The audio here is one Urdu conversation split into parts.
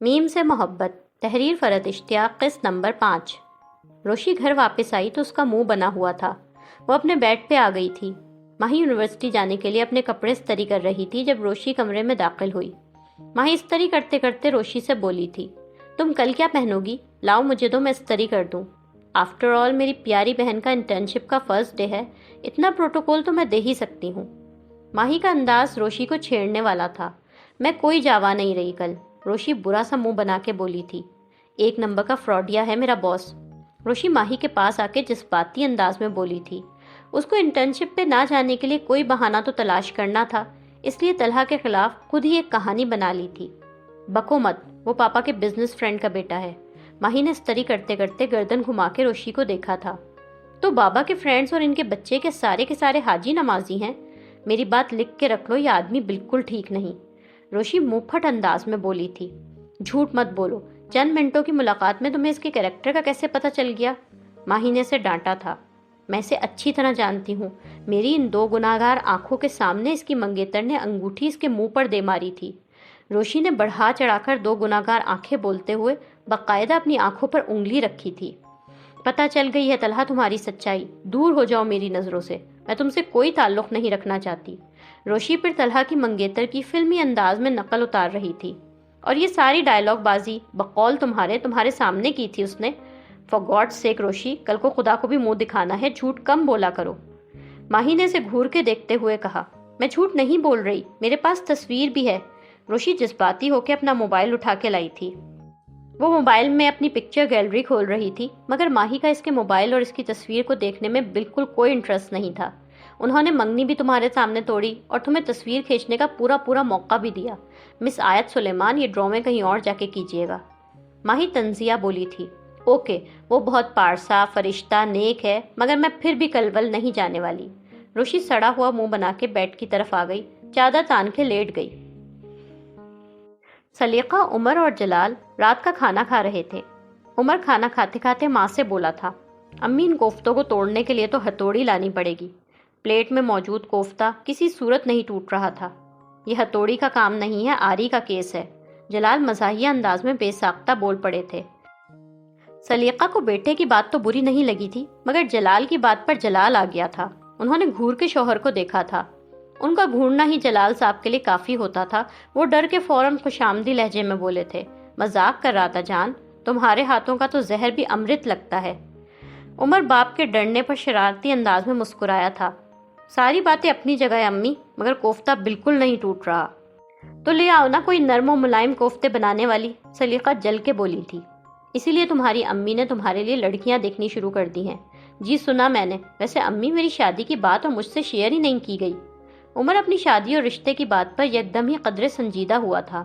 میم سے محبت، تحریر فرد اشتیاق، قسط نمبر 5۔ روشی گھر واپس آئی تو اس کا منہ بنا ہوا تھا۔ وہ اپنے بیڈ پہ آ گئی تھی۔ ماہی یونیورسٹی جانے کے لیے اپنے کپڑے استری کر رہی تھی جب روشی کمرے میں داخل ہوئی۔ ماہی استری کرتے کرتے روشی سے بولی تھی، تم کل کیا پہنو گی؟ لاؤ مجھے دو، میں استری کر دوں۔ آفٹر آل میری پیاری بہن کا انٹرنشپ کا فرسٹ ڈے ہے، اتنا پروٹوکول تو میں دے ہی سکتی ہوں۔ ماہی کا انداز روشی کو چھیڑنے والا تھا۔ میں کوئی جاوا نہیں رہی کل، روشی برا سا منہ بنا کے بولی تھی۔ ایک نمبر کا فراڈیا ہے میرا باس، روشی ماہی کے پاس آ کے جذباتی انداز میں بولی تھی۔ اس کو انٹرنشپ پہ نہ جانے کے لیے کوئی بہانہ تو تلاش کرنا تھا، اس لیے طلحہ کے خلاف خود ہی ایک کہانی بنا لی تھی۔ بکو مت، وہ پاپا کے بزنس فرینڈ کا بیٹا ہے۔ ماہی نے استری کرتے کرتے گردن گھما کے روشی کو دیکھا تھا۔ تو بابا کے فرینڈز اور ان کے بچے کے سارے حاجی نمازی ہیں؟ میری بات لکھ کے رکھ لو، یہ آدمی بالکل ٹھیک نہیں۔ روشی منہ پھٹ انداز میں بولی تھی۔ جھوٹ مت بولو، چند منٹوں کی ملاقات میں تمہیں اس کے کریکٹر کا کیسے پتہ چل گیا؟ ماہی نے اسے ڈانٹا تھا۔ میں اسے اچھی طرح جانتی ہوں، میری ان دو گناہگار آنکھوں کے سامنے اس کی منگیتر نے انگوٹھی اس کے منہ پر دے ماری تھی۔ روشی نے بڑھا چڑھا کر دو گناہگار آنکھیں بولتے ہوئے باقاعدہ اپنی آنکھوں پر انگلی رکھی تھی۔ پتہ چل گئی ہے طلحہ تمہاری سچائی، دور ہو جاؤ میری نظروں سے، میں تم سے کوئی تعلق نہیں رکھنا چاہتی۔ روشی پھر طلحہ کی منگیتر کی فلمی انداز میں نقل اتار رہی تھی۔ اور یہ ساری ڈائلاگ بازی بقول تمہارے سامنے کی تھی اس نے۔ فار گاڈ سیک روشی، کل کو خدا کو بھی منہ دکھانا ہے، جھوٹ کم بولا کرو۔ ماہی نے اسے گھور کے دیکھتے ہوئے کہا، میں جھوٹ نہیں بول رہی، میرے پاس تصویر بھی ہے۔ روشی جذباتی ہو کے اپنا موبائل اٹھا کے لائی تھی۔ وہ موبائل میں اپنی پکچر گیلری کھول رہی تھی، مگر ماہی کا اس کے موبائل اور اس کی تصویر کو دیکھنے میں بالکل کوئی انٹرسٹ نہیں تھا۔ انہوں نے منگنی بھی تمہارے سامنے توڑی اور تمہیں تصویر کھینچنے کا پورا موقع بھی دیا۔ مس آیت سلیمان، یہ ڈرامے کہیں اور جا کے کیجیے گا۔ ماہی تنزیہ بولی تھی، اوکے، وہ بہت پارسا فرشتہ نیک ہے، مگر میں پھر بھی کلول نہیں جانے والی۔ روشی سڑا ہوا منہ بنا کے بیڈ کی طرف آ گئی، چادر تان کے لیٹ گئی۔ سلیقہ، عمر اور جلال رات کا کھانا کھا رہے تھے۔ عمر کھانا کھاتے کھاتے ماں سے بولا تھا، امی ان کوفتوں کو توڑنے کے لیے تو ہتھوڑی لانی پڑے گی۔ پلیٹ میں موجود کوفتہ کسی صورت نہیں ٹوٹ رہا تھا۔ یہ ہتھوڑی کا کام نہیں ہے، آری کا کیس ہے۔ جلال مزاحیہ انداز میں بے ساختہ بول پڑے تھے۔ سلیقہ کو بیٹے کی بات تو بری نہیں لگی تھی، مگر جلال کی بات پر جلال آ گیا تھا۔ انہوں نے گھور کے شوہر کو دیکھا تھا۔ ان کا گھورنا ہی جلال صاحب کے لیے کافی ہوتا تھا۔ وہ ڈر کے فوراً خوشامدی لہجے میں بولے تھے، مذاق کر رہا تھا جان، تمہارے ہاتھوں کا تو زہر بھی امرت لگتا ہے۔ عمر باپ کے ڈرنے پر شرارتی انداز میں مسکرایا تھا، ساری باتیں اپنی جگہ ہے امی، مگر کوفتہ بالکل نہیں ٹوٹ رہا۔ تو لے آؤ نا کوئی نرم و ملائم کوفتے بنانے والی، سلیقہ جل کے بولی تھی۔ اسی لیے تمہاری امی نے تمہارے لیے لڑکیاں دیکھنی شروع کر دی ہیں۔ جی سنا میں نے، ویسے امی میری شادی کی بات اور مجھ سے شیئر ہی نہیں کی گئی۔ عمر اپنی شادی اور رشتے کی بات پر یکدم ہی قدرے سنجیدہ ہوا تھا۔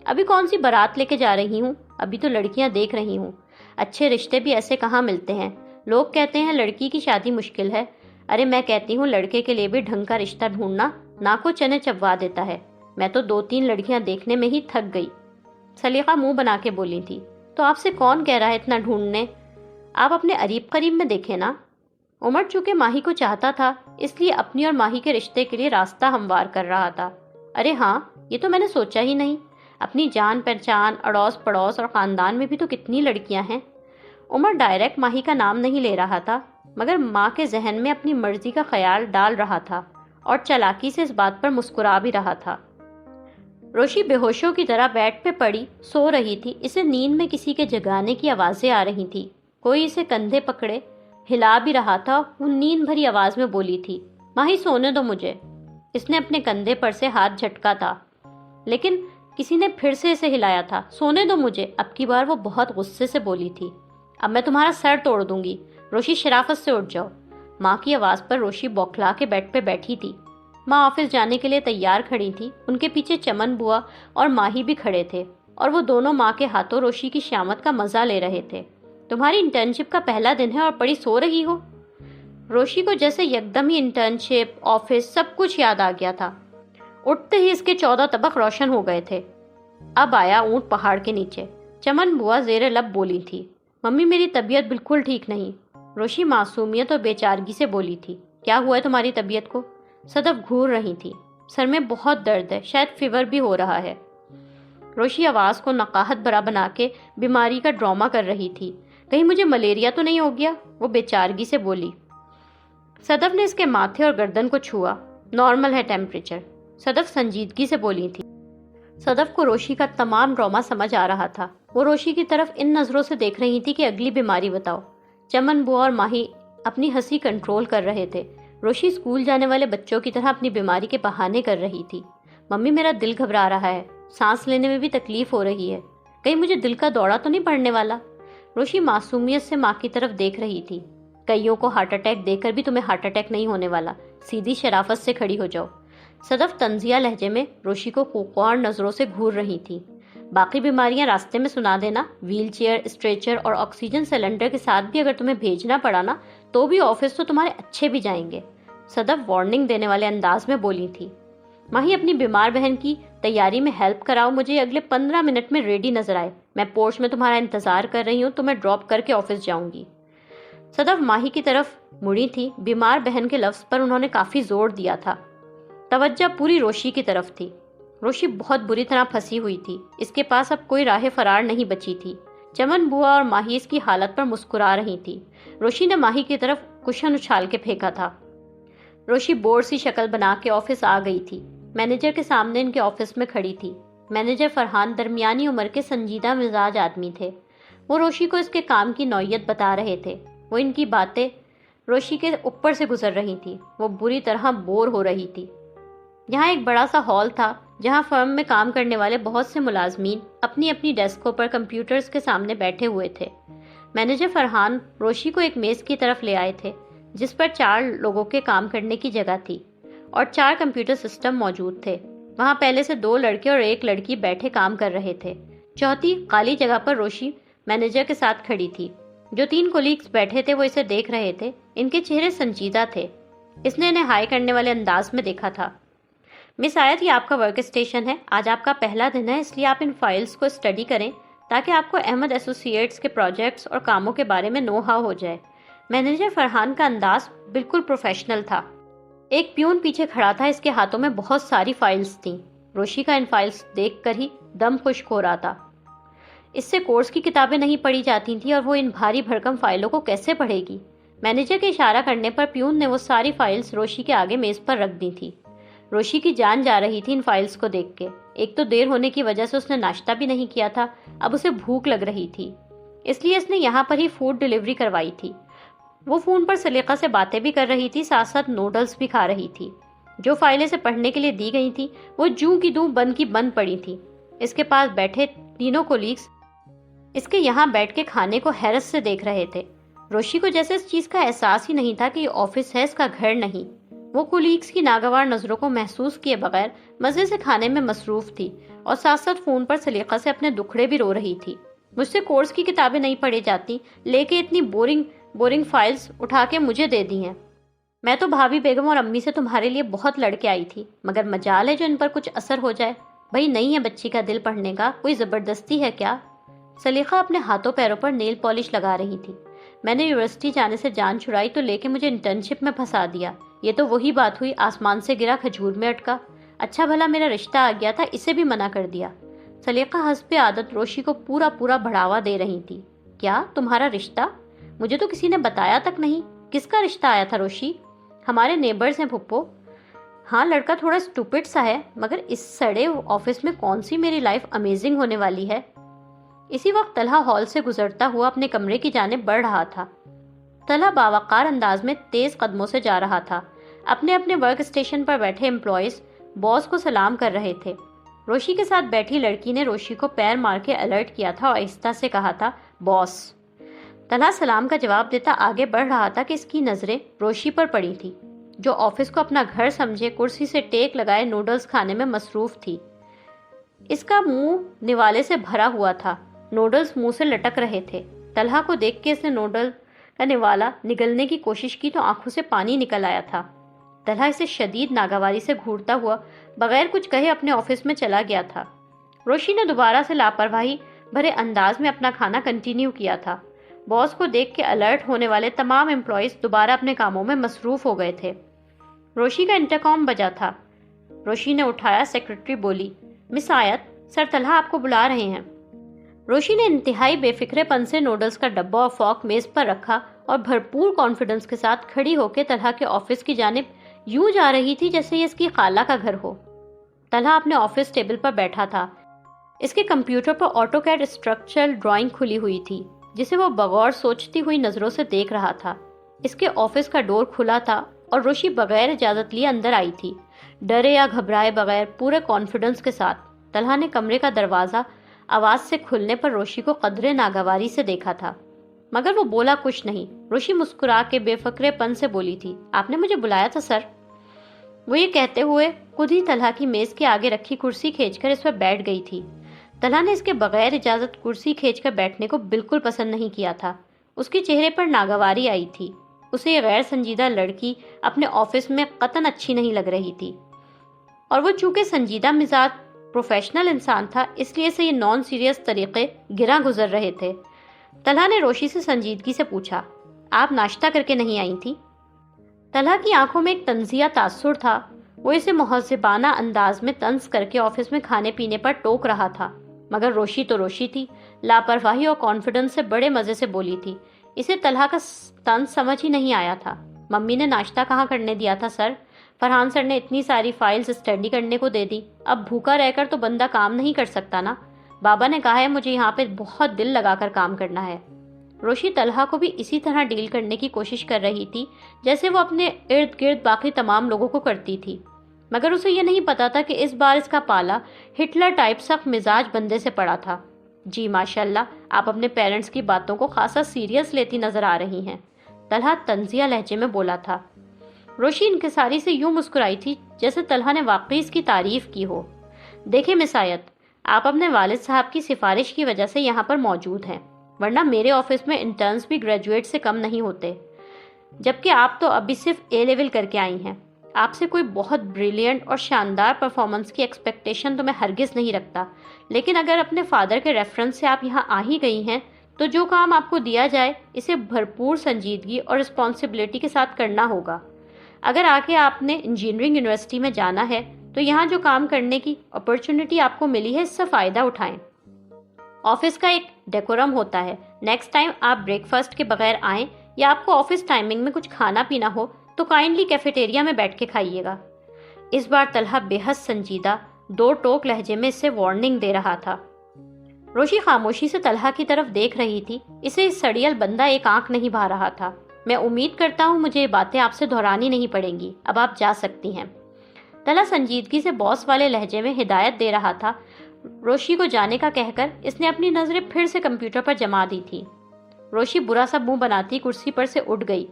ابھی کون سی بارات لے کے جا رہی ہوں، ابھی تو لڑکیاں دیکھ رہی ہوں۔ اچھے رشتے بھی ایسے کہاں ملتے ہیں؟ لوگ کہتے ہیں لڑکی کی شادی مشکل ہے، ارے میں کہتی ہوں لڑکے کے لیے بھی ڈھنگ کا رشتہ ڈھونڈنا ناک کو چنے چبوا دیتا ہے۔ میں تو 2-3 لڑکیاں دیکھنے میں ہی تھک گئی۔ سلیقہ منہ بنا کے بولی تھی، تو آپ سے کون کہہ رہا ہے اتنا ڈھونڈنے؟ آپ اپنے قریب قریب میں دیکھیں نا۔ عمر چونکہ ماہی کو چاہتا تھا، اس لیے اپنی اور ماہی کے رشتے کے لیے راستہ ہموار کر رہا تھا۔ ارے ہاں، یہ تو میں نے سوچا ہی نہیں، اپنی جان پہچان، اڑوس پڑوس اور خاندان میں بھی تو کتنی لڑکیاں ہیں۔ عمر ڈائریکٹ ماہی کا نام نہیں لے رہا تھا، مگر ماں کے ذہن میں اپنی مرضی کا خیال ڈال رہا تھا اور چالاکی سے اس بات پر مسکرا بھی رہا تھا۔ روشی بے ہوشوں کی طرح بیڈ پہ پڑی سو رہی تھی۔ اسے نیند میں کسی کے جگانے کی آوازیں آ رہی تھی، کوئی اسے کندھے پکڑے ہلا بھی رہا تھا۔ وہ نیند بھری آواز میں بولی تھی، ماہی سونے دو مجھے۔ اس نے اپنے کندھے پر سے ہاتھ جھٹکا تھا، لیکن کسی نے پھر سے اسے ہلایا تھا۔ سونے دو مجھے، اب کی بار وہ بہت غصے سے بولی تھی، اب میں تمہارا سر توڑ دوں گی۔ روشی شرافت سے اٹھ جاؤ۔ ماں کی آواز پر روشی بوکھلا کے بیڈ پہ بیٹھی تھی۔ ماں آفس جانے کے لیے تیار کھڑی تھی، ان کے پیچھے چمن بوا اور ماہی بھی کھڑے تھے، اور وہ دونوں ماں کے ہاتھوں روشی کی شامت کا مزہ لے رہے تھے۔ تمہاری انٹرنشپ کا پہلا دن ہے اور پڑی سو رہی ہو؟ روشی کو جیسے یکدم ہی انٹرنشپ، آفس، سب کچھ یاد آ گیا تھا۔ اٹھتے ہی اس کے 14 طبق روشن ہو گئے تھے۔ اب آیا اونٹ پہاڑ کے نیچے۔ چمن بوا زیر لب بولی تھی، ممی میری طبیعت بالکل ٹھیک نہیں۔ روشی معصومیت اور بے چارگی سے بولی تھی، کیا ہوا ہے تمہاری طبیعت کو؟ صدف گھور رہی تھی۔ سر میں بہت درد ہے، شاید فیور بھی ہو رہا ہے۔ روشی آواز کو نقاہت بھرا بنا کے بیماری کا ڈرامہ کر رہی تھی۔ کہیں مجھے ملیریا تو نہیں ہو گیا؟ وہ بے چارگی سے بولی۔ صدف نے اس کے ماتھے اور گردن کو چھوا۔ نارمل ہے ٹیمپریچر، صدف سنجیدگی سے بولی تھی۔ صدف کو روشی کا تمام ڈرامہ سمجھ آ رہا تھا۔ وہ روشی کی طرف ان نظروں سے دیکھ رہی تھی کہ اگلی بیماری بتاؤ۔ چمن بوا اور ماہی اپنی ہنسی کنٹرول کر رہے تھے۔ روشی اسکول جانے والے بچوں کی طرح اپنی بیماری کے بہانے کر رہی تھی۔ ممی میرا دل گھبرا رہا ہے، سانس لینے میں بھی تکلیف ہو رہی ہے، کہیں مجھے دل کا دورہ تو نہیں پڑنے والا؟ روشی معصومیت سے ماں کی طرف دیکھ رہی تھی۔ کئیوں کو ہارٹ اٹیک دے کر بھی تمہیں ہارٹ اٹیک نہیں ہونے والا، سیدھی شرافت سے کھڑی ہو جاؤ۔ صدف طنزیہ لہجے میں روشی کو خوخوار نظروں سے گھور رہی تھی۔ باقی بیماریاں راستے میں سنا دینا، ویل چیئر، اسٹریچر اور آکسیجن سلنڈر کے ساتھ بھی اگر تمہیں بھیجنا پڑا نا تو بھی آفس تو تمہارے اچھے بھی جائیں گے، صدف وارننگ دینے والے انداز میں بولی تھی۔ ماہی اپنی بیمار بہن کی تیاری میں ہیلپ کراؤ، مجھے اگلے 15 منٹ میں ریڈی نظر آئے، میں پورچ میں تمہارا انتظار کر رہی ہوں، تمہیں ڈراپ کر کے آفس جاؤں گی۔ صدف ماہی کی طرف مڑی تھی، بیمار بہن کے لفظ پر انہوں نے کافی زور دیا تھا۔ توجہ پوری روشی کی طرف تھی۔ روشی بہت بری طرح پھنسی ہوئی تھی، اس کے پاس اب کوئی راہ فرار نہیں بچی تھی۔ چمن بوا اور ماہی اس کی حالت پر مسکرا رہی تھی۔ روشی نے ماہی کی طرف کشن اچھال کے پھینکا تھا۔ روشی بور سی شکل بنا کے آفس آ گئی تھی۔ مینیجر کے سامنے ان کے آفس میں کھڑی تھی۔ مینیجر فرحان درمیانی عمر کے سنجیدہ مزاج آدمی تھے۔ وہ روشی کو اس کے کام کی نوعیت بتا رہے تھے۔ وہ ان کی باتیں روشی کے اوپر سے گزر رہی تھی۔ وہ بری طرح بور ہو رہی تھی۔ یہاں ایک بڑا سا ہال تھا جہاں فرم میں کام کرنے والے بہت سے ملازمین اپنی اپنی ڈیسکوں پر کمپیوٹرز کے سامنے بیٹھے ہوئے تھے۔ مینیجر فرحان روشی کو ایک میز کی طرف لے آئے تھے جس پر 4 لوگوں کے کام کرنے کی جگہ تھی اور 4 کمپیوٹر سسٹم موجود تھے۔ وہاں پہلے سے 2 لڑکے اور 1 لڑکی بیٹھے کام کر رہے تھے۔ چوتھی خالی جگہ پر روشی مینیجر کے ساتھ کھڑی تھی۔ جو 3 کولیگز بیٹھے تھے وہ اسے دیکھ رہے تھے۔ ان کے چہرے سنجیدہ تھے۔ اس نے انہیں ہائی کرنے والے انداز میں دیکھا تھا۔ مس آیت، یہ آپ کا ورک اسٹیشن ہے، آج آپ کا پہلا دن ہے، اس لیے آپ ان فائلز کو اسٹڈی کریں تاکہ آپ کو احمد ایسوسی ایٹس کے پروجیکٹس اور کاموں کے بارے میں نو ہاؤ ہو جائے۔ مینیجر فرحان کا انداز بالکل پروفیشنل تھا۔ ایک پیون پیچھے کھڑا تھا، اس کے ہاتھوں میں بہت ساری فائلز تھیں۔ روشی کا ان فائلز دیکھ کر ہی دم خشک ہو رہا تھا۔ اس سے کورس کی کتابیں نہیں پڑھی جاتی تھیں اور وہ ان بھاری بھرکم فائلوں کو کیسے پڑھے گی؟ مینیجر کے اشارہ کرنے پر پیون نے وہ ساری فائلز روشی کے آگے میز پر رکھ دی تھی۔ روشی کی جان جا رہی تھی ان فائلز کو دیکھ کے۔ ایک تو دیر ہونے کی وجہ سے اس نے ناشتہ بھی نہیں کیا تھا، اب اسے بھوک لگ رہی تھی، اس لیے اس نے یہاں پر ہی فوڈ ڈیلیوری کروائی تھی۔ وہ فون پر سلیقہ سے باتیں بھی کر رہی تھی، ساتھ ساتھ نوڈلز بھی کھا رہی تھی۔ جو فائلیں اسے پڑھنے کے لیے دی گئی تھی وہ جوں کی دوں بند کی بند پڑی تھی۔ اس کے پاس بیٹھے تینوں کولیگز اس کے یہاں بیٹھ کے کھانے کو حیرت سے دیکھ رہے تھے۔ روشی کو جیسے اس چیز کا احساس ہی نہیں تھا کہ یہ آفس ہے، اس کا گھر نہیں۔ وہ کولیگز کی ناگوار نظروں کو محسوس کیے بغیر مزے سے کھانے میں مصروف تھی اور ساتھ ساتھ فون پر سلیقہ سے اپنے دکھڑے بھی رو رہی تھی۔ مجھ سے کورس کی کتابیں نہیں پڑھی جاتی، لے کے اتنی بورنگ فائلز اٹھا کے مجھے دے دی ہیں۔ میں تو بھابھی بیگم اور امی سے تمہارے لیے بہت لڑ کے آئی تھی، مگر مجال ہے جو ان پر کچھ اثر ہو جائے۔ بھائی نہیں ہے بچی کا دل پڑھنے کا، کوئی زبردستی ہے کیا؟ سلیقہ اپنے ہاتھوں پیروں پر نیل پالش لگا رہی تھی۔ میں نے یونیورسٹی جانے سے جان چھڑائی تو لے کے مجھے انٹرنشپ میں پھنسا دیا۔ یہ تو وہی بات ہوئی، آسمان سے گرا کھجور میں اٹکا۔ اچھا بھلا میرا رشتہ آ گیا تھا، اسے بھی منع کر دیا۔ سلیقہ حسب عادت روشی کو پورا بڑھاوا دے رہی تھی۔ کیا تمہارا رشتہ؟ مجھے تو کسی نے بتایا تک نہیں۔ کس کا رشتہ آیا تھا روشی؟ ہمارے نیبرز ہیں پھپھو۔ ہاں لڑکا تھوڑا اسٹوپڈ سا ہے، مگر اس سڑے آفس میں کون سی میری لائف امیزنگ ہونے والی ہے۔ اسی وقت طلحہ ہال سے گزرتا ہوا اپنے کمرے کی جانب بڑھ رہا تھا۔ طلحہ باوقار انداز میں تیز قدموں سے جا رہا تھا۔ اپنے ورک اسٹیشن پر بیٹھے امپلائیز باس کو سلام کر رہے تھے۔ روشی کے ساتھ بیٹھی لڑکی نے روشی کو پیر مار کے الرٹ کیا تھا اور آہستہ سے کہا تھا، باس۔ طلحہ سلام کا جواب دیتا آگے بڑھ رہا تھا کہ اس کی نظریں روشی پر پڑی تھی، جو آفس کو اپنا گھر سمجھے کرسی سے ٹیک لگائے نوڈلز کھانے میں مصروف تھی۔ اس کا منہ نوالے سے بھرا ہوا تھا، نوڈلز منہ سے لٹک رہے تھے۔ طلحہ کو دیکھ کے اس نے نوڈل کا نوالا نگلنے کی کوشش کی تو آنکھوں سے پانی نکل آیا تھا۔ طلحہ اسے شدید ناگواری سے گھورتا ہوا بغیر کچھ کہے اپنے آفس میں چلا گیا تھا۔ روشی نے دوبارہ سے لاپرواہی بھرے انداز میں اپنا کھانا کنٹینیو کیا تھا۔ باس کو دیکھ کے الرٹ ہونے والے تمام امپلائیز دوبارہ اپنے کاموں میں مصروف ہو گئے تھے۔ روشی کا انٹرکام بجا تھا۔ روشی نے اٹھایا۔ سیکرٹری بولی، مس آیت، سر طلحہ آپ کو بلا رہے ہیں۔ روشی نے انتہائی بے فکرے پن سے نوڈلز کا ڈبہ اور فورک میز پر رکھا اور بھرپور کانفیڈنس کے ساتھ کھڑی ہو کے طلحہ کے آفس کی جانب یوں جا رہی تھی جیسے یہ اس کی خالہ کا گھر ہو۔ طلحہ اپنے آفس ٹیبل پر بیٹھا تھا۔ اس کے کمپیوٹر پر آٹو کیڈ اسٹرکچرل ڈرائنگ کھلی ہوئی تھی جسے وہ بغور سوچتی ہوئی نظروں سے دیکھ رہا تھا۔ اس کے آفس کا ڈور کھلا تھا اور روشی بغیر اجازت لیے اندر آئی تھی، ڈرے یا گھبرائے بغیر، پورے کانفیڈنس کے ساتھ۔ طلحہ نے کمرے کا دروازہ آواز سے کھلنے پر روشی کو قدرے ناگواری سے دیکھا تھا، مگر وہ بولا کچھ نہیں۔ روشی مسکرا کے بے فکرے پن سے بولی تھی، آپ نے مجھے بلایا تھا سر؟ وہ یہ کہتے ہوئے خود ہی طلحہ کی میز کے آگے رکھی کرسی کھینچ کر اس پر بیٹھ گئی تھی۔ طلحہ نے اس کے بغیر اجازت کرسی کھینچ کر بیٹھنے کو بالکل پسند نہیں کیا تھا۔ اس کے چہرے پر ناگواری آئی تھی۔ اسے یہ غیر سنجیدہ لڑکی اپنے آفس میں قطعاً اچھی نہیں لگ رہی تھی، اور وہ چونکہ سنجیدہ مزاج پروفیشنل انسان تھا، اس لیے سے یہ نان سیریس طریقے گراں گزر رہے تھے۔ طلحہ نے روشی سے سنجیدگی سے پوچھا، آپ ناشتہ کر کے نہیں آئی تھی؟ طلحہ کی آنکھوں میں ایک طنزیہ تاثر تھا۔ وہ اسے مہذبانہ انداز میں طنز کر کے آفس میں کھانے پینے پر ٹوک رہا تھا، مگر روشی تو روشی تھی، لاپرواہی اور کانفیڈنس سے بڑے مزے سے بولی تھی۔ اسے طلحہ کا طنز سمجھ ہی نہیں آیا تھا۔ ممی نے ناشتہ کہاں کرنے دیا تھا سر؟ فرحان سر نے اتنی ساری فائلز اسٹڈی کرنے کو دے دی، اب بھوکا رہ کر تو بندہ کام نہیں کر سکتا نا۔ بابا نے کہا ہے مجھے یہاں پہ بہت دل لگا کر کام کرنا ہے۔ روشی طلحہ کو بھی اسی طرح ڈیل کرنے کی کوشش کر رہی تھی جیسے وہ اپنے ارد گرد باقی تمام لوگوں کو کرتی تھی، مگر اسے یہ نہیں پتا تھا کہ اس بار اس کا پالا ہٹلر ٹائپ سخت مزاج بندے سے پڑا تھا۔ جی ماشاءاللہ، آپ اپنے پیرنٹس کی باتوں کو خاصا سیریس لیتی نظر آ رہی ہیں، طلحہ طنزیہ لہجے میں بولا تھا۔ روشی انکساری سے یوں مسکرائی تھی جیسے طلحہ نے واقعی اس کی تعریف کی ہو۔ دیکھیں مس آیت، آپ اپنے والد صاحب کی سفارش کی وجہ سے یہاں پر موجود ہیں، ورنہ میرے آفس میں انٹرنز بھی گریجویٹ سے کم نہیں ہوتے، جبکہ آپ تو ابھی صرف اے لیول کر کے آئی ہیں۔ آپ سے کوئی بہت بریلینٹ اور شاندار پرفارمنس کی ایکسپیکٹیشن تو میں ہرگز نہیں رکھتا، لیکن اگر اپنے فادر کے ریفرنس سے آپ یہاں آ ہی گئی ہیں تو جو کام آپ کو دیا جائے اسے بھرپور سنجیدگی اور رسپانسبلٹی کے ساتھ کرنا ہوگا۔ اگر آگے آپ نے انجینئرنگ یونیورسٹی میں جانا ہے تو یہاں جو کام کرنے کی اپرچونٹی آپ کو ملی ہے اس سے فائدہ اٹھائیں۔ آفس کا ایک ڈیکورم ہوتا ہے، نیکسٹ ٹائم آپ بریک فاسٹ کے بغیر آئیں یا آپ کو آفس ٹائمنگ میں کچھ کھانا پینا ہو تو کائنڈلی کیفیٹیریا میں بیٹھ کے کھائیے گا۔ اس بار طلحہ بے حد سنجیدہ دو ٹوک لہجے میں اس سے وارننگ دے رہا تھا۔ روشی خاموشی سے طلحہ کی طرف دیکھ رہی تھی، اسے اس سڑیل بندہ ایک آنکھ نہیں بھا رہا تھا۔ میں امید کرتا ہوں مجھے یہ باتیں آپ سے دہرانی نہیں پڑیں گی، اب آپ جا سکتی ہیں۔ طلحہ سنجیدگی سے باس والے لہجے میں ہدایت دے رہا تھا۔ روشی کو جانے کا کہہ کر اس نے اپنی نظریں پھر سے کمپیوٹر پر جما دی تھی۔ روشی برا سا منہ بناتی کرسی پر سے اٹھ گئی۔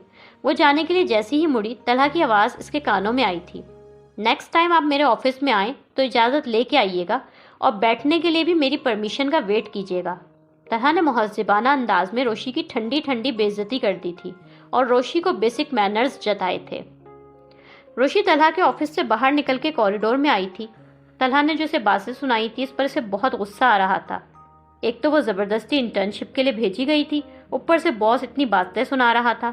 وہ جانے کے لیے جیسی ہی مڑی، طلحہ کی آواز اس کے کانوں میں آئی تھی، نیکسٹ ٹائم آپ میرے آفس میں آئیں تو اجازت لے کے آئیے گا اور بیٹھنے کے لیے بھی میری پرمیشن کا ویٹ کیجیے گا۔ طلحہ نے مہذبانہ انداز میں روشی کی ٹھنڈی ٹھنڈی بے عزتی کر دی تھی اور روشی کو بیسک مینرز جتائے تھے۔ روشی طلحہ کے آفس سے باہر نکل کے کوریڈور میں آئی تھی۔ طلحہ نے جو اسے باتیں سنائی تھی اس پر اسے بہت غصہ آ رہا تھا۔ ایک تو وہ زبردستی انٹرنشپ کے لیے بھیجی گئی تھی، اوپر سے باس اتنی باتیں سنا رہا تھا۔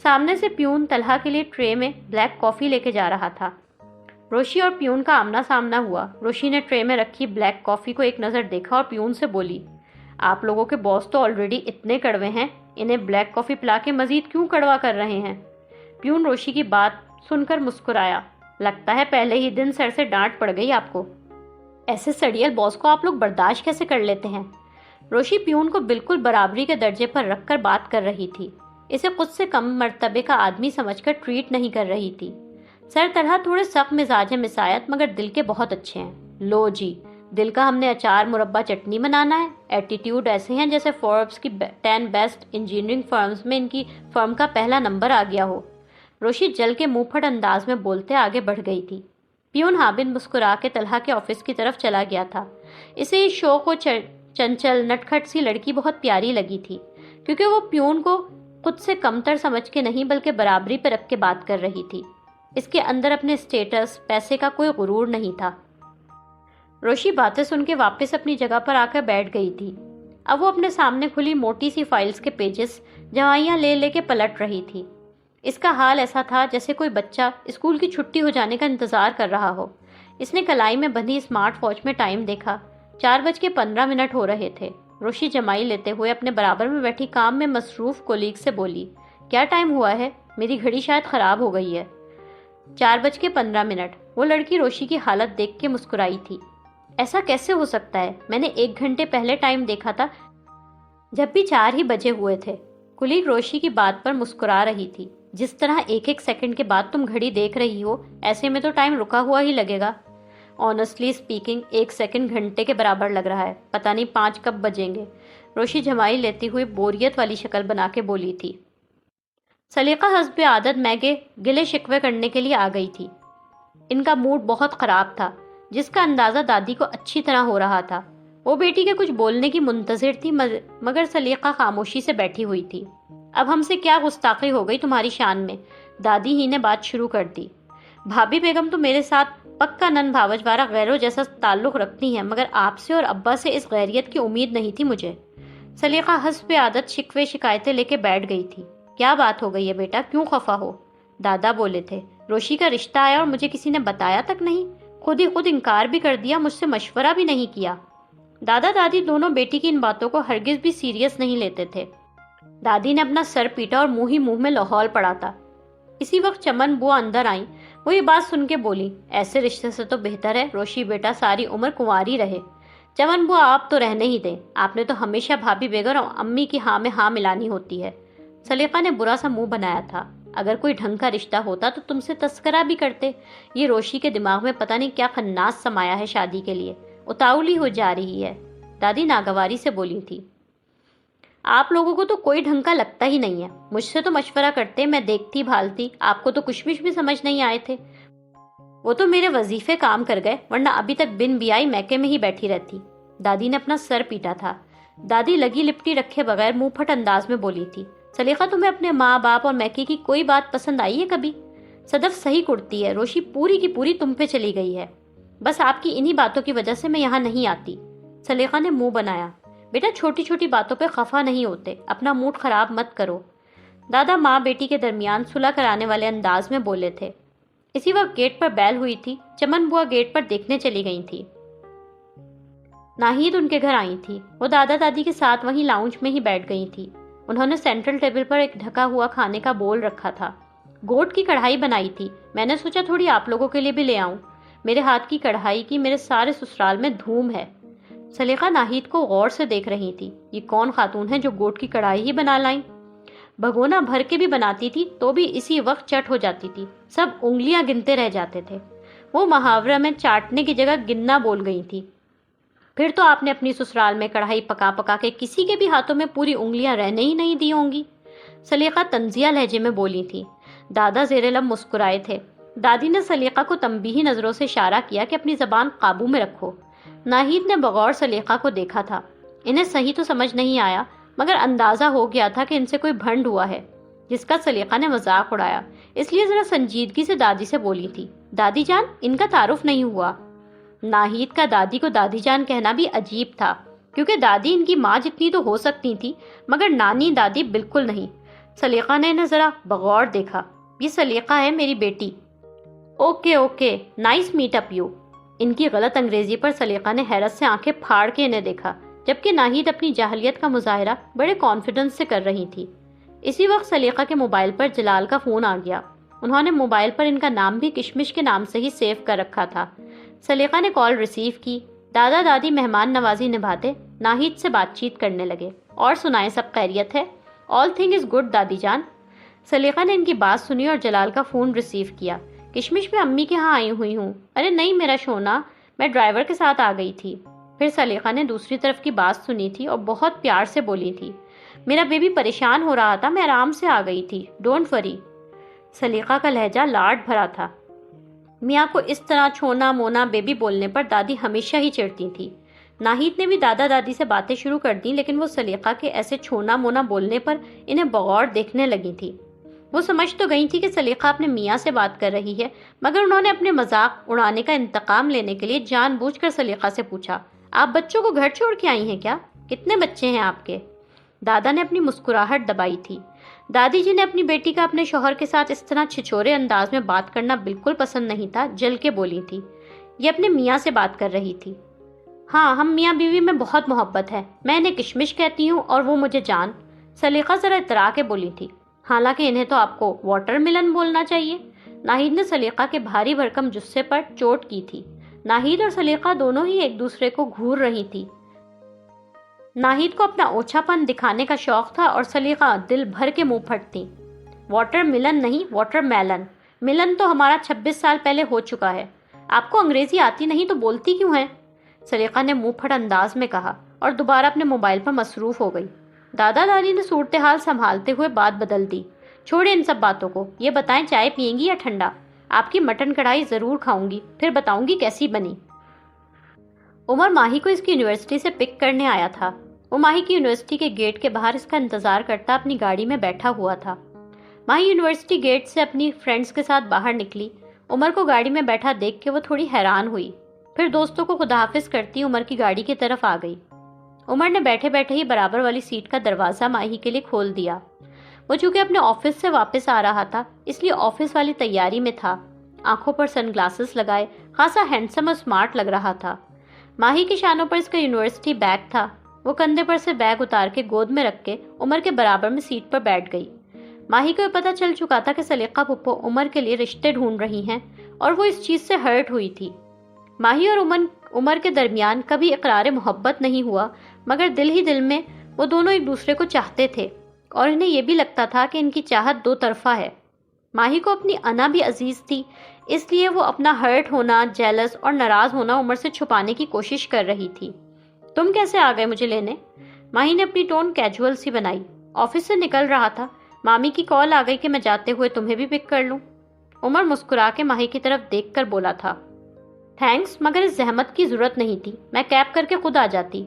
سامنے سے پیون طلحہ کے لیے ٹرے میں بلیک کافی لے کے جا رہا تھا۔ روشی اور پیون کا آمنا سامنا ہوا۔ روشی نے ٹرے میں رکھی بلیک کافی کو ایک نظر دیکھا اور پیون سے بولی، آپ لوگوں کے باس تو آلریڈی اتنے کڑوے ہیں، انہیں بلیک کافی پلا کے مزید کیوں کڑوا کر رہے ہیں؟ پیون روشی کی بات سن کر مسکرایا، لگتا ہے پہلے ہی دن سر سے ڈانٹ پڑ گئی آپ کو، ایسے سڑیل باس کو آپ لوگ برداشت کیسے کر لیتے ہیں؟ روشی پیون کو بالکل برابری کے درجے پر رکھ کر بات کر رہی تھی، اسے خود سے کم مرتبے کا آدمی سمجھ کر ٹریٹ نہیں کر رہی تھی۔ سر طلحہ تھوڑے سخت مزاج ہیں مسایت، مگر دل کے بہت اچھے ہیں۔ لو جی، دل کا ہم نے اچار مربع چٹنی بنانا ہے۔ ایٹیٹیوڈ ایسے ہیں جیسے فوربس کی 10 بیسٹ انجینئرنگ فرمز میں ان کی فرم کا پہلا نمبر آ گیا ہو۔ روشی جل کے منہ پھٹ انداز میں بولتے آگے بڑھ گئی تھی۔ پیون حابن مسکرا کے طلحہ کے آفس کی طرف چلا گیا تھا۔ اسے یہ شوق و چنچل نٹکھٹ سی لڑکی بہت پیاری لگی تھی، کیونکہ وہ پیون کو خود سے کمتر سمجھ کے نہیں بلکہ برابری پہ رکھ کے بات کر رہی تھی۔ اس کے اندر اپنے اسٹیٹس، پیسے کا کوئی غرور نہیں تھا۔ روشی باتیں سن کے واپس اپنی جگہ پر آ کر بیٹھ گئی تھی۔ اب وہ اپنے سامنے کھلی موٹی سی فائلز کے پیجز جوائیاں لے لے کے پلٹ رہی تھی۔ اس کا حال ایسا تھا جیسے کوئی بچہ اسکول کی چھٹی ہو جانے کا انتظار کر رہا ہو۔ اس نے کلائی میں بندھی اسمارٹ واچ میں ٹائم دیکھا۔ 4:15 ہو رہے تھے۔ روشی جمائی لیتے ہوئے اپنے برابر میں بیٹھی کام میں مصروف کولیگ سے بولی، کیا ٹائم ہوا ہے؟ میری گھڑی شاید خراب ہو گئی ہے۔ 4:15۔ وہ لڑکی روشی کی حالت دیکھ کے مسکرائی تھی۔ ایسا کیسے ہو سکتا ہے؟ میں نے 1 گھنٹے پہلے ٹائم دیکھا تھا جب بھی 4 ہی بجے ہوئے تھے۔ کولیگ روشی کی بات پر مسکرا رہی تھی۔ جس طرح ایک سیکنڈ کے بعد تم گھڑی دیکھ رہی ہو، ایسے میں تو ٹائم رکا ہوا ہی لگے گا۔ آنیسٹلی اسپیکنگ 1 سیکنڈ گھنٹے کے برابر لگ رہا ہے، پتہ نہیں 5 کب بجیں گے۔ روشی جھمائی لیتی ہوئی بوریت والی شکل بنا کے بولی تھی۔ سلیقہ حسب عادت میگے گلے شکوے کرنے کے لیے آ گئی تھی۔ ان کا موڈ بہت خراب تھا، جس کا اندازہ دادی کو اچھی طرح ہو رہا تھا۔ وہ بیٹی کے کچھ بولنے کی منتظر تھی، مگر سلیقہ خاموشی سے بیٹھی ہوئی تھی۔ اب ہم سے کیا گستاخی ہو گئی تمہاری شان میں؟ دادی ہی نے بات شروع کر دی۔ بھابھی بیگم تو میرے ساتھ پکا نن بھاوجوارا غیروں جیسا تعلق رکھتی ہیں، مگر آپ سے اور ابا سے اس غیریت کی امید نہیں تھی مجھے۔ سلیقہ حسب عادت شکوے شکایتیں لے کے بیٹھ گئی تھی۔ کیا بات ہو گئی ہے بیٹا، کیوں خفا ہو؟ دادا بولے تھے، روشی کا رشتہ آیا اور مجھے کسی نے بتایا تک نہیں، خود ہی خود انکار بھی کر دیا، مجھ سے مشورہ بھی نہیں کیا۔ دادا دادی دونوں بیٹی کی ان باتوں کو ہرگز بھی سیریس نہیں لیتے تھے۔ دادی نے اپنا سر پیٹا اور منہ ہی منہ میں لاہور پڑا تھا۔ اسی وقت چمن بوا اندر آئیں۔ وہ یہ بات سن کے بولی، ایسے رشتے سے تو بہتر ہے روشی بیٹا ساری عمر کنواری رہے۔ چمن بوا آپ تو رہنے ہی دیں، آپ نے تو ہمیشہ بھابھی بیگم اور امی کی ہاں میں ہاں ملانی ہوتی ہے۔ سلیقہ نے برا سا منہ بنایا تھا۔ اگر کوئی ڈھنگ کا رشتہ ہوتا تو تم سے تذکرہ بھی کرتے۔ یہ روشی کے دماغ میں پتہ نہیں کیا خناس سمایا ہے شادی کے لیے، اتاولی ہو جا رہی ہے۔ دادی ناگواری سے بولی تھی، آپ لوگوں کو تو کوئی ڈھنگ کا لگتا ہی نہیں ہے۔ مجھ سے تو مشورہ کرتے، میں دیکھتی بھالتی، آپ کو تو کچھ بھی سمجھ نہیں آئے تھے۔ وہ تو میرے وظیفے کام کر گئے، ورنہ ابھی تک بن بیائی میکے میں ہی بیٹھی رہتی۔ دادی نے اپنا سر پیٹا تھا۔ دادی لگی لپٹی رکھے بغیر منہ پھٹ انداز میں بولی تھی، سلیقہ تمہیں اپنے ماں باپ اور میکے کی کوئی بات پسند آئی ہے کبھی؟ صدف صحیح کڑتی ہے، روشی پوری کی پوری تم پہ چلی گئی ہے۔ بس آپ کی انہی باتوں کی وجہ سے میں یہاں نہیں آتی۔ سلیقہ نے منہ بنایا، بیٹا چھوٹی چھوٹی باتوں پہ خفا نہیں ہوتے، اپنا موڈ خراب مت کرو۔ دادا ماں بیٹی کے درمیان صلح کرانے والے انداز میں بولے تھے۔ اسی وقت گیٹ پر بیل ہوئی تھی۔ چمن بوا گیٹ پر دیکھنے چلی گئی تھی۔ ناہید ان کے گھر آئی تھی۔ وہ دادا دادی کے ساتھ وہیں لاؤنج میں ہی بیٹھ گئی تھی۔ انہوں نے سینٹرل ٹیبل پر ایک ڈھکا ہوا کھانے کا بول رکھا تھا۔ گوٹ کی کڑھائی بنائی تھی، میں نے سوچا تھوڑی آپ لوگوں کے لیے بھی لے آؤں۔ میرے ہاتھ کی کڑھائی کی میرے سارے سسرال میں دھوم ہے۔ سلیقہ ناہید کو غور سے دیکھ رہی تھی۔ یہ کون خاتون ہے جو گوٹ کی کڑھائی ہی بنا لائیں؟ بھگونا بھر کے بھی بناتی تھی تو بھی اسی وقت چٹ ہو جاتی تھی، سب انگلیاں گنتے رہ جاتے تھے۔ وہ محاورہ میں چاٹنے کی جگہ گننا بول گئی تھی۔ پھر تو آپ نے اپنی سسرال میں کڑھائی پکا پکا کے کسی کے بھی ہاتھوں میں پوری انگلیاں رہنے ہی نہیں دی ہوں گی۔ سلیقہ طنزیہ لہجے میں بولی تھی۔ دادا زیر لب مسکرائے تھے۔ دادی نے سلیقہ کو تنبیہی نظروں سے اشارہ کیا کہ اپنی زبان قابو میں رکھو۔ ناہید نے بغور سلیقہ کو دیکھا تھا۔ انہیں صحیح تو سمجھ نہیں آیا، مگر اندازہ ہو گیا تھا کہ ان سے کوئی بھنڈ ہوا ہے، جس کا سلیقہ نے مذاق اڑایا، اس لیے ذرا سنجیدگی سے دادی سے بولی تھی، دادی جان ان کا تعارف نہیں ہوا۔ ناہید کا دادی کو دادی جان کہنا بھی عجیب تھا، کیونکہ دادی ان کی ماں جتنی تو ہو سکتی تھی، مگر نانی دادی بالکل نہیں۔ سلیقہ نے انہیں ذرا بغور دیکھا۔ یہ سلیقہ ہے میری بیٹی۔ Okay okay, nice meet up you. ان کی غلط انگریزی پر سلیقہ نے حیرت سے آنکھیں پھاڑ کے انہیں دیکھا، جبکہ ناہید اپنی جاہلیت کا مظاہرہ بڑے کانفیڈنس سے کر رہی تھی۔ اسی وقت سلیقہ کے موبائل پر جلال کا فون آ گیا۔ انہوں نے موبائل پر ان کا نام بھی کشمش کے نام سے ہی سیو کر رکھا تھا۔ سلیقہ نے کال ریسیو کی۔ دادا دادی مہمان نوازی نبھاتے ناہید سے بات چیت کرنے لگے۔ اور سنائیں، سب خیریت ہے؟ آل تھنگ از گڈ دادی جان۔ سلیقہ نے ان کی بات سنی اور جلال کا فون ریسیو کیا۔ کشمش میں امی کے ہاں آئی ہوئی ہوں۔ ارے نہیں میرا شونا، میں ڈرائیور کے ساتھ آ گئی تھی۔ پھر سلیقہ نے دوسری طرف کی بات سنی تھی اور بہت پیار سے بولی تھی، میرا بیبی پریشان ہو رہا تھا، میں آرام سے آ گئی تھی، ڈونٹ وری۔ سلیقہ کا لہجہ لاڈ بھرا تھا۔ میاں کو اس طرح چھونا مونا بیبی بولنے پر دادی ہمیشہ ہی چڑھتی تھی۔ ناہید نے بھی دادا دادی سے باتیں شروع کر دیں، لیکن وہ سلیقہ کے ایسے چھونا مونا بولنے پر انہیں بغور دیکھنے لگی تھی۔ وہ سمجھ تو گئی تھی کہ سلیقہ اپنے میاں سے بات کر رہی ہے، مگر انہوں نے اپنے مذاق اڑانے کا انتقام لینے کے لیے جان بوجھ کر سلیقہ سے پوچھا، آپ بچوں کو گھر چھوڑ کے آئی ہیں کیا؟ کتنے بچے ہیں آپ کے؟ دادا نے اپنی مسکراہٹ دبائی تھی۔ دادی جی نے اپنی بیٹی کا اپنے شوہر کے ساتھ اس طرح چھچورے انداز میں بات کرنا بالکل پسند نہیں تھا، جل کے بولی تھی، یہ اپنے میاں سے بات کر رہی تھی۔ ہاں، ہم میاں بیوی میں بہت محبت ہے، میں انہیں کشمش کہتی ہوں اور وہ مجھے جان۔ سلیقہ ذرا اترا کے بولی تھی، حالانکہ انہیں تو آپ کو واٹر ملن بولنا چاہیے۔ ناہید نے سلیقہ کے بھاری بھرکم جثے پر چوٹ کی تھی۔ ناہید اور سلیقہ دونوں ہی ایک دوسرے کو گھور رہی تھی۔ ناہید کو اپنا اوچھا پن دکھانے کا شوق تھا اور سلیقہ دل بھر کے منہ پھٹ تھی۔ واٹر ملن نہیں، واٹر میلن۔ ملن تو ہمارا 26 سال پہلے ہو چکا ہے۔ آپ کو انگریزی آتی نہیں تو بولتی کیوں ہیں؟ سلیقہ نے منہ پھٹ انداز میں کہا اور دوبارہ اپنے موبائل پر مصروف ہو گئی۔ دادا دادی نے صورتحال سنبھالتے ہوئے بات بدل دی۔ چھوڑیں ان سب باتوں کو، یہ بتائیں چائے پئیں گی یا ٹھنڈا؟ آپ کی مٹن کڑھائی ضرور کھاؤں گی، پھر بتاؤں گی کیسی بنی۔ عمر ماہی کو اس کی یونیورسٹی سے پک کرنے آیا تھا۔ وہ ماہی کی یونیورسٹی کے گیٹ کے باہر اس کا انتظار کرتا اپنی گاڑی میں بیٹھا ہوا تھا۔ ماہی یونیورسٹی گیٹ سے اپنی فرینڈز کے ساتھ باہر نکلی۔ عمر کو گاڑی میں بیٹھا دیکھ کے وہ تھوڑی حیران ہوئی، پھر دوستوں کو خدا حافظ کرتی عمر کی گاڑی کی طرف آ گئی۔ عمر نے بیٹھے بیٹھے ہی برابر والی سیٹ کا دروازہ ماہی کے لیے کھول دیا۔ وہ چونکہ اپنے آفس سے واپس آ رہا تھا، اس لیے آفس والی تیاری میں تھا۔ آنکھوں پر سن گلاسز لگائے خاصا ہینڈسم اور سمارٹ لگ رہا تھا۔ ماہی کی شانوں پر اس کا یونیورسٹی بیگ تھا۔ وہ کندھے پر سے بیگ اتار کے گود میں رکھ کے عمر کے برابر میں سیٹ پر بیٹھ گئی۔ ماہی کو یہ پتہ چل چکا تھا کہ سلیقہ پھپھو عمر کے لیے رشتے ڈھونڈ رہی ہیں اور وہ اس چیز سے ہرٹ ہوئی تھی۔ ماہی اور عمر کے درمیان کبھی اقرار محبت نہیں ہوا، مگر دل ہی دل میں وہ دونوں ایک دوسرے کو چاہتے تھے اور انہیں یہ بھی لگتا تھا کہ ان کی چاہت دو طرفہ ہے۔ ماہی کو اپنی انا بھی عزیز تھی، اس لیے وہ اپنا ہرٹ ہونا، جیلس اور ناراض ہونا عمر سے چھپانے کی کوشش کر رہی تھی۔ تم کیسے آ گئے مجھے لینے؟ ماہی نے اپنی ٹون کیجول سی بنائی۔ آفس سے نکل رہا تھا، مامی کی کال آ گئی کہ میں جاتے ہوئے تمہیں بھی پک کر لوں۔ عمر مسکرا کے ماہی کی طرف دیکھ کر بولا تھا، تھینکس، مگر اس زحمت کی ضرورت نہیں تھی، میں کیب کر کے خود آ جاتی۔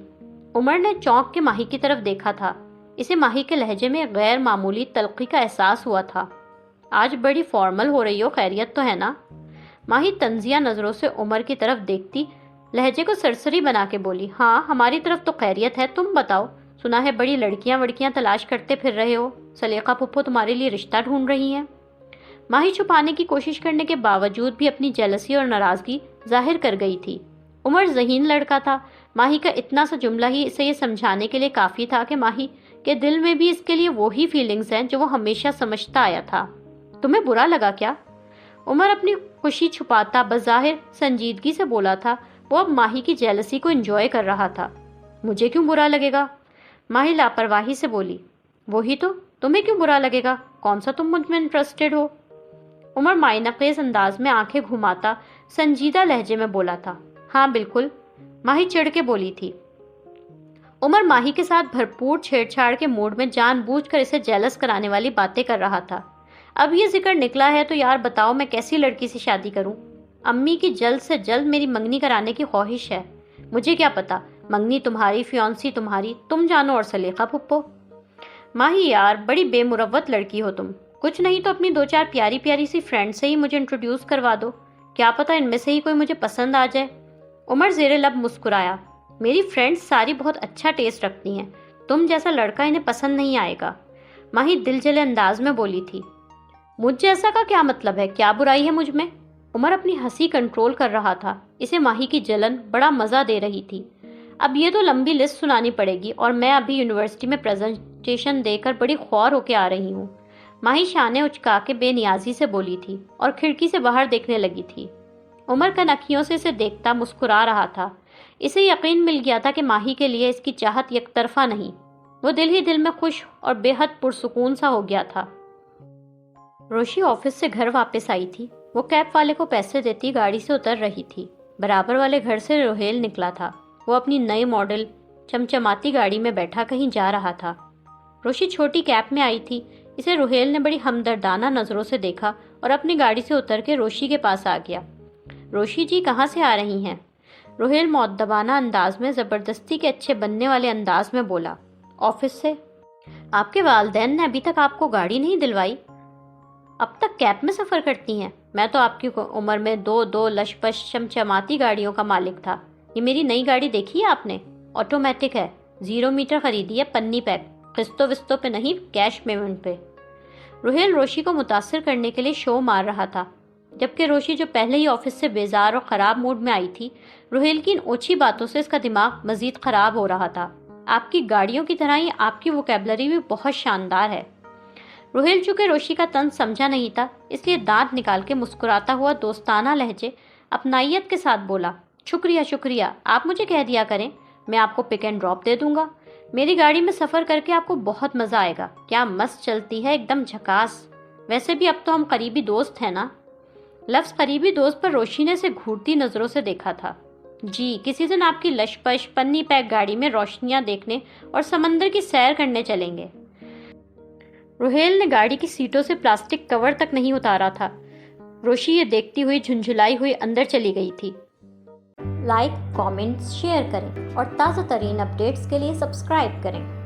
عمر نے چونک کے ماہی کی طرف دیکھا تھا۔ اسے ماہی کے لہجے میں غیر معمولی تلخی کا احساس ہوا تھا۔ آج بڑی فارمل ہو رہی ہو، خیریت تو ہے نا؟ ماہی طنزیہ نظروں سے عمر کی طرف دیکھتی لہجے کو سرسری بنا کے بولی، ہاں ہماری طرف تو خیریت ہے، تم بتاؤ، سنا ہے بڑی لڑکیاں تلاش کرتے پھر رہے ہو، سلیقہ پھپھو تمہارے لیے رشتہ ڈھونڈ رہی ہیں۔ ماہی چھپانے کی کوشش کرنے کے باوجود بھی اپنی جیلسی اور ناراضگی ظاہر کر گئی تھی۔ عمر ذہین لڑکا تھا، ماہی کا اتنا سا جملہ ہی اسے یہ سمجھانے کے لیے کافی تھا کہ ماہی کے دل میں بھی اس کے لیے وہی فیلنگز ہیں جو وہ ہمیشہ سمجھتا آیا تھا۔ تمہیں برا لگا کیا؟ عمر اپنی خوشی چھپاتا بظاہر سنجیدگی سے بولا تھا۔ وہ اب ماہی کی جیلسی کو انجوائے کر رہا تھا۔ مجھے کیوں برا لگے گا؟ ماہی لاپرواہی سے بولی، وہی تو، تمہیں کیوں برا لگے گا؟ کون سا تم مجھ میں انٹرسٹڈ ہو؟ عمر مائنہ خیز انداز میں آنکھیں گھماتا سنجیدہ لہجے میں بولا تھا، ہاں بالکل، ماہی چڑھ کے بولی تھی۔ عمر ماہی کے ساتھ بھرپور چھیڑ چھاڑ کے موڈ میں جان بوجھ کر اسے جیلس کرانے والی باتیں کر رہا تھا۔ اب یہ ذکر نکلا ہے تو یار بتاؤ میں کیسی لڑکی سے شادی کروں؟ امی کی جلد سے جلد میری منگنی کرانے کی خواہش ہے۔ مجھے کیا پتا، منگنی تمہاری، فیونسی تمہاری، تم جانو اور سلیقہ پھپھو۔ ماہی یار بڑی بے مروت لڑکی ہو تم، کچھ نہیں تو اپنی دو چار پیاری پیاری سی فرینڈ سے ہی مجھے انٹروڈیوس کروا دو، کیا پتا ان میں سے ہی کوئی مجھے پسند آ جائے۔ عمر زیر لب مسکرایا، میری فرینڈز ساری بہت اچھا ٹیسٹ رکھتی ہیں، تم جیسا لڑکا انہیں پسند نہیں آئے گا۔ ماہی دل جلے انداز میں بولی تھی۔ مجھ جیسا کا کیا مطلب ہے، کیا برائی ہے مجھ میں؟ عمر اپنی ہنسی کنٹرول کر رہا تھا، اسے ماہی کی جلن بڑا مزہ دے رہی تھی۔ اب یہ تو لمبی لسٹ سنانی پڑے گی اور میں ابھی یونیورسٹی میں پریزنٹیشن دے کر بڑی خوار ہو کے آ رہی ہوں۔ ماہی شانے اچکا کے بے نیازی سے بولی تھی اور کھڑکی سے باہر دیکھنے لگی تھی۔ عمر کنکھیوں سے اسے دیکھتا مسکرا رہا تھا۔ اسے یقین مل گیا تھا کہ ماہی کے لیے اس کی چاہت یک طرفہ نہیں۔ وہ دل ہی دل میں خوش اور بے حد پرسکون سا ہو گیا تھا۔ روشی آفس سے گھر واپس آئی تھی۔ وہ کیب والے کو پیسے دیتی گاڑی سے اتر رہی تھی۔ برابر والے گھر سے روہیل نکلا تھا۔ وہ اپنی نئی ماڈل چمچماتی گاڑی میں بیٹھا کہیں جا رہا تھا۔ روشی چھوٹی کیب میں آئی تھی۔ اسے روہیل نے بڑی ہمدردانہ نظروں سے دیکھا اور اپنی گاڑی سے اتر کے روشی کے پاس آ گیا۔ روشی جی کہاں سے آ رہی ہیں؟ روہیل مؤدبانہ انداز میں زبردستی کے اچھے بننے والے انداز میں بولا، آفس سے۔ آپ کے والدین نے ابھی تک آپ کو گاڑی نہیں دلوائی؟ اب تک کیب میں سفر کرتی ہیں؟ میں تو آپ کی عمر میں دو لش پش چمچماتی گاڑیوں کا مالک تھا۔ یہ میری نئی گاڑی دیکھی ہے آپ نے؟ آٹومیٹک ہے، 0 میٹر خریدی ہے، پنی پیک، قسطوں وسطوں پہ نہیں، کیش پیمنٹ پہ۔ روہیل روشی کو متاثر کرنے کے لیے شو مار رہا تھا۔ جبکہ روشی جو پہلے ہی آفس سے بیزار اور خراب موڈ میں آئی تھی، روہیل کی ان اوچھی باتوں سے اس کا دماغ مزید خراب ہو رہا تھا۔ آپ کی گاڑیوں کی طرح ہی آپ کی ووکیبلری بھی بہت شاندار ہے۔ روہیل چونکہ روشی کا طنز سمجھا نہیں تھا، اس لیے دانت نکال کے مسکراتا ہوا دوستانہ لہجے اپنائیت کے ساتھ بولا، شکریہ شکریہ، آپ مجھے کہہ دیا کریں، میں آپ کو پک اینڈ ڈراپ دے دوں گا۔ میری گاڑی میں سفر کر کے آپ کو بہت مزہ آئے گا، کیا مست چلتی ہے، ایک دم جھکاس۔ ویسے بھی اب تو ہم قریبی دوست ہیں نا۔ لفظ قریبی دوست پر روشی نے اسے گھورتی نظروں سے دیکھا تھا۔ جی، کسی دن آپ کی لش پش پنی پیک گاڑی میں روشنیاں دیکھنے اور سمندر کی سیر کرنے چلیں گے۔ روہیل نے گاڑی کی سیٹوں سے پلاسٹک کور تک نہیں اتارا تھا۔ روشی یہ دیکھتی ہوئی جھنجھلائی ہوئی اندر چلی گئی تھی۔ لائک، کامنٹس، شیئر کریں اور تازہ ترین اپڈیٹس کے لیے سبسکرائب کریں۔